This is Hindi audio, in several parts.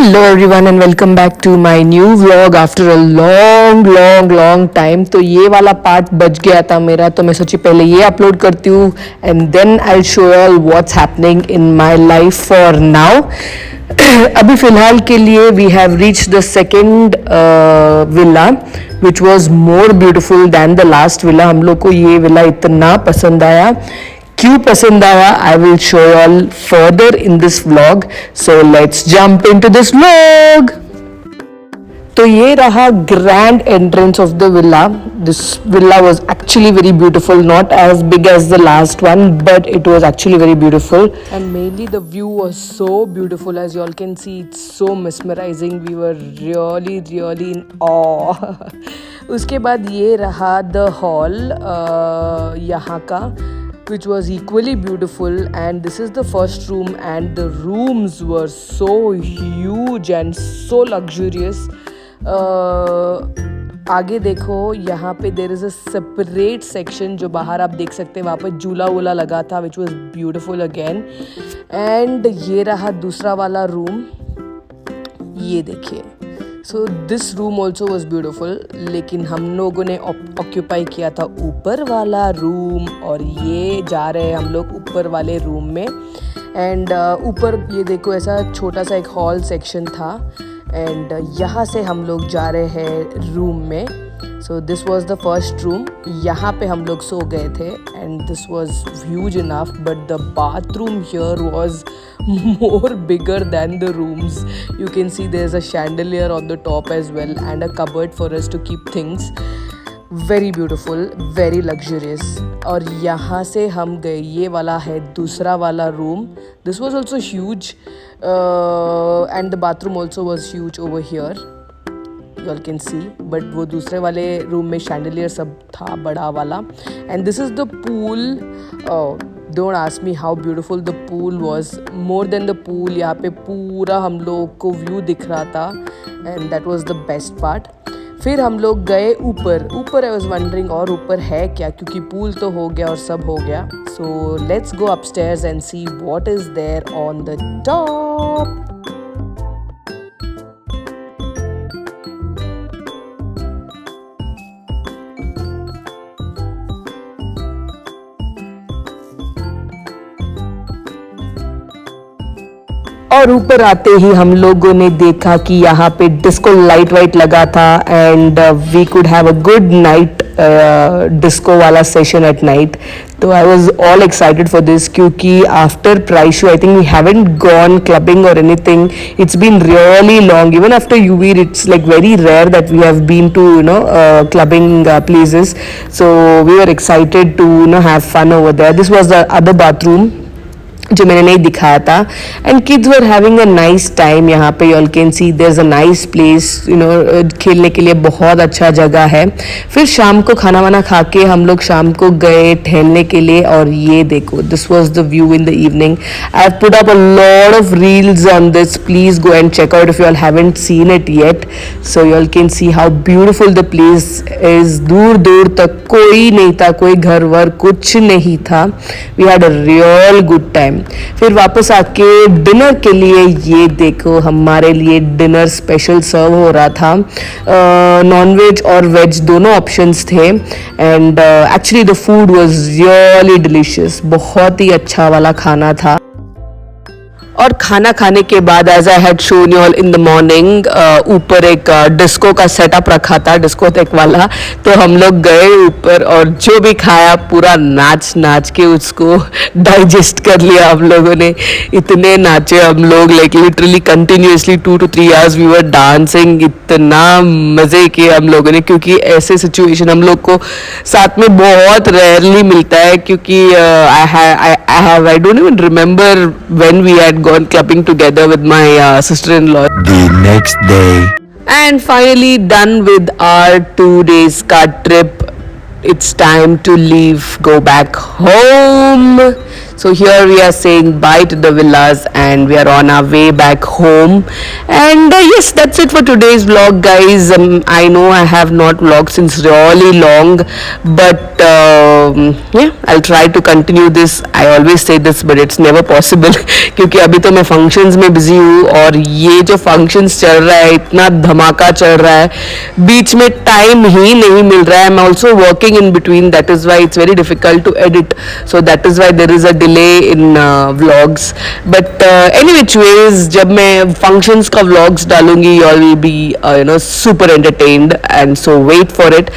Hello everyone and welcome back to my new vlog after a long time. तो ये वाला पार्ट बच गया था मेरा, तो मैं सोची पहले ये अपलोड करती हूँ and then I show all what's happening in my life for now. अभी फिलहाल के लिए we have reached the second villa which was more beautiful than the last villa. हम लोग को ये विला इतना पसंद आया. क्यों पसंद आया I will show all further in this vlog. So let's jump into this vlog. तो ये रहा grand entrance of the villa. This villa was actually very beautiful, not as big as the last one but it was actually very beautiful and mainly the view was so beautiful. As you all can see it's so mesmerizing. We were really in awe. उसके बाद ये रहा द हॉल यहाँ का, which was equally beautiful, and this is the first room and the rooms were so huge and so luxurious. आगे देखो यहाँ पे there is a separate section जो बाहर आप देख सकते हैं. वहाँ पे झूला वूला लगा था which was beautiful again. and ये रहा दूसरा वाला रूम, ये देखिए. So this room also was beautiful, लेकिन हम लोगों ने ऑक्यूपाई किया था ऊपर वाला रूम और ये जा रहे हैं हम लोग ऊपर वाले रूम में. एंड ऊपर ये देखो ऐसा छोटा सा एक हॉल सेक्शन था एंड यहाँ से हम लोग जा रहे हैं रूम में. So this was the first room. यहाँ पे हम लोग सो गए थे and this was huge enough but the bathroom here was more bigger than the rooms. You can see there's a chandelier on the top as well and a cupboard for us to keep things. Very beautiful, very luxurious. और यहाँ से हम गए, ये वाला है दूसरा वाला room. This was also huge and the bathroom also was huge over here. You all can see. But वो दूसरे वाले रूम में chandelier सब था बड़ा वाला. And this is the pool. Don't ask me how beautiful the pool was. More than the pool, यहाँ पे पूरा हम लोग को व्यू दिख रहा था and that was the best part. फिर हम लोग गए ऊपर. I was wondering और ऊपर है क्या, क्योंकि पूल तो हो गया और सब हो गया. So let's go upstairs and see what is there on the top. और ऊपर आते ही हम लोगों ने देखा कि यहाँ पे डिस्को लाइट वाइट लगा था and we could have a good night disco वाला सेशन एट नाइट. तो I was all excited for this क्योंकि after price show I think we haven't gone clubbing or anything. It's been really long. Even after you were it's like very rare that we have been to clubbing places. So we are excited to have fun over there. This was the other bathroom जो मैंने नहीं दिखाया था and kids were having a nice time. यहाँ पे you all can see there is a nice place, खेलने के लिए बहुत अच्छा जगह है. फिर शाम को खाना वाना खा के हम लोग शाम को गए टहलने के लिए और ये देखो this was the view in the evening. I have put up a lot of reels on this. Please go and check out if you all haven't seen it yet. So you all can see how beautiful the place is. दूर दूर तक कोई नहीं था, कोई घर वर कुछ नहीं था. We had a real good time. फिर वापस आके डिनर के लिए ये देखो हमारे लिए डिनर स्पेशल सर्व हो रहा था. नॉन वेज और वेज दोनों ऑप्शंस थे and actually the food was really delicious. बहुत ही अच्छा वाला खाना था. और खाना खाने के बाद as I had shown you all in the morning ऊपर एक डिस्को का सेटअप रखा था, डिस्कोथेक वाला. तो हम लोग गए ऊपर और जो भी खाया पूरा नाच के उसको डाइजेस्ट कर लिया हम लोगों ने. इतने नाचे हम लोग, like literally continuously 2 to 3 hours we were dancing. इतना मज़े किए हम लोगों ने क्योंकि ऐसे सिचुएशन हम लोग को साथ में बहुत रेयरली मिलता है. क्योंकि I don't even remember when we had gone clubbing together with my sister-in-law. The next day. And finally done with our 2 days car trip. It's time to leave, go back home. So here we are saying bye to the villas and we are on our way back home. And yes, that's it for today's vlog, guys. I know I have not vlogged since really long, but yeah, I'll try to continue this. I always say this, but it's never possible क्योंकि अभी तो मैं फंक्शंस में बिजी हूँ और ये जो फंक्शंस चल रहा है इतना धमाका चल रहा है, बीच में टाइम ही नहीं मिल रहा है. I'm also working in between, that is why it's very difficult to edit, so that is why there is a delay in vlogs. But any which ways, जब मैं functions का vlogs डालूंगी, you all will be super entertained, and so wait for it.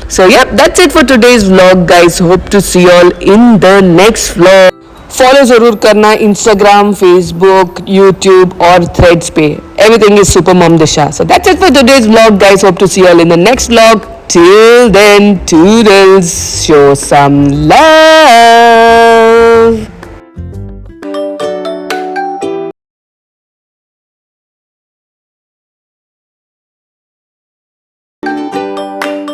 So yeah, that's it for today's vlog, guys. Hope to see you all in the next vlog. Follow जरूर करना इंस्टाग्राम, फेसबुक, यूट्यूब और थ्रेड्स पे. Everything is super mom Disha. So that's it for today's vlog, guys. Hope to see you all in the next vlog. Till then, toodles, show some love.